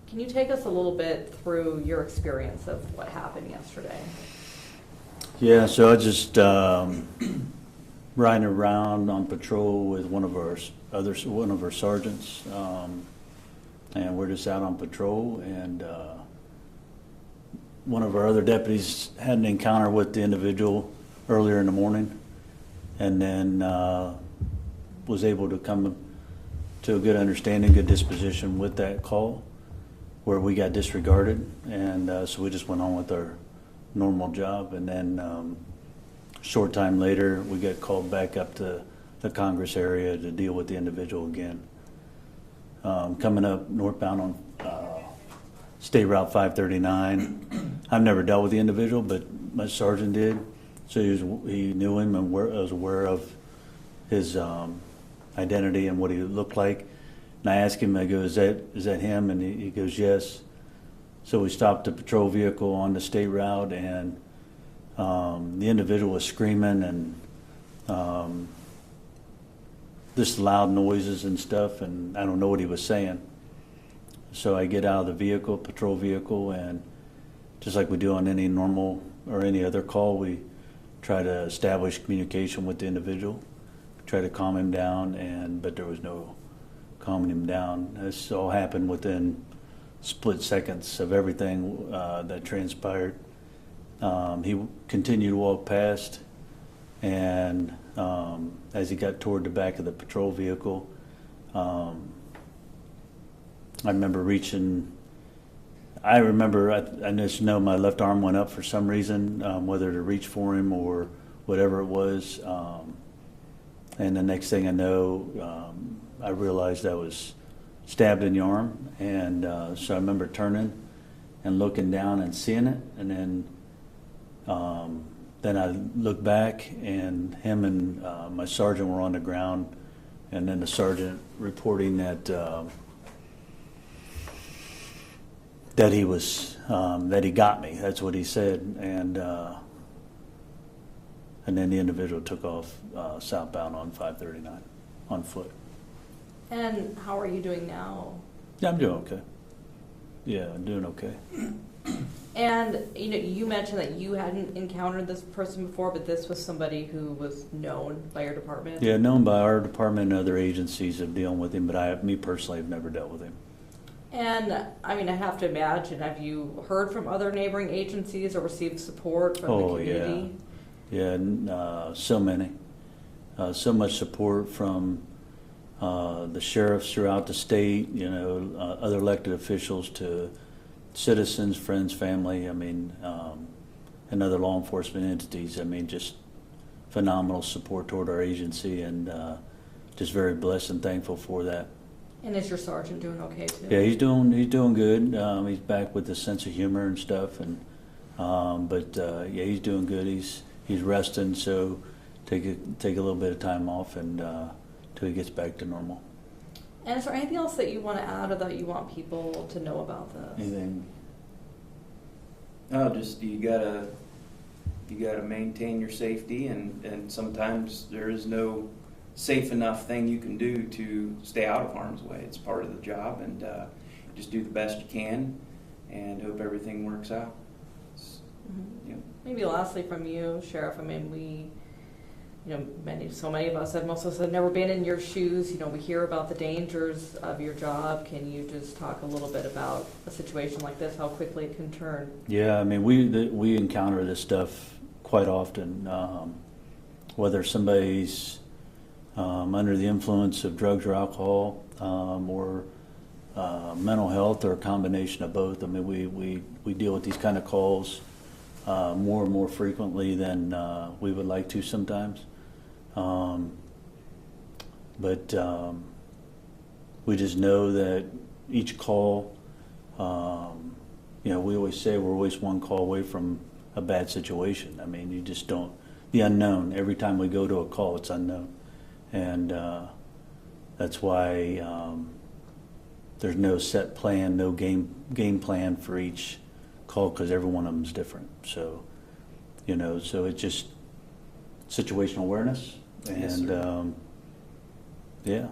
Can you take us a little bit through your experience of what happened yesterday? Yeah, so I just riding around on patrol with one of our sergeants, and we're just out on patrol, and one of our other deputies had an encounter with the individual earlier in the morning, and then was able to come to a good understanding, good disposition with that call, where we got disregarded, and so we just went on with our normal job, and then short time later we got called back up to the Congress area to deal with the individual again. Coming up northbound on State Route 539, I've never dealt with the individual, but my sergeant did, so he knew him and was aware of his identity and what he looked like. And I asked him, I go, is that him? And he goes, yes. So we stopped the patrol vehicle on the state route, and the individual was screaming and just loud noises and stuff, and I don't know what he was saying. So I get out of the vehicle, patrol vehicle, and just like we do on any normal or any other call, we try to establish communication with the individual, try to calm him down, but there was no calming him down. This all happened within split seconds of everything that transpired. He continued to walk past, and as he got toward the back of the patrol vehicle, I remember I just know my left arm went up for some reason, whether to reach for him or whatever it was. And the next thing I know, I realized I was stabbed in the arm, and so I remember turning and looking down and seeing it, and then I looked back, and him and my sergeant were on the ground, and then the sergeant reporting that he got me. That's what he said, and then the individual took off southbound on 539 on foot. And how are you doing now? Yeah, I'm doing okay. Yeah, I'm doing okay. And you mentioned that you hadn't encountered this person before, but this was somebody who was known by your department? Yeah, known by our department and other agencies of dealing with him, but me personally have never dealt with him. And I have to imagine, have you heard from other neighboring agencies or received support from the community? Yeah, so many. So much support from the sheriffs throughout the state, other elected officials to citizens, friends, family, and other law enforcement entities. Just phenomenal support toward our agency, and just very blessed and thankful for that. And is your sergeant doing okay too? Yeah, he's doing good. He's back with a sense of humor and stuff, and yeah, he's doing good. He's resting, so take a little bit of time off and till he gets back to normal. And is there anything else that you want to add or that you want people to know about this? Anything? No, just you gotta maintain your safety, and sometimes there is no safe enough thing you can do to stay out of harm's way. It's part of the job, and just do the best you can and hope everything works out. Mm-hmm. Yeah. Maybe lastly from you, Sheriff, so many of us most of us have never been in your shoes. We hear about the dangers of your job. Can you just talk a little bit about a situation like this, how quickly it can turn? Yeah, we encounter this stuff quite often, whether somebody's under the influence of drugs or alcohol, or mental health, or a combination of both. We deal with these kind of calls more and more frequently than we would like to sometimes. But we just know that each call, we always say we're always one call away from a bad situation. You just don't, the unknown. Every time we go to a call, it's unknown. And that's why there's no set plan, no game plan for each call, because every one of them is different. So, so it's just situational awareness, and yes, yeah,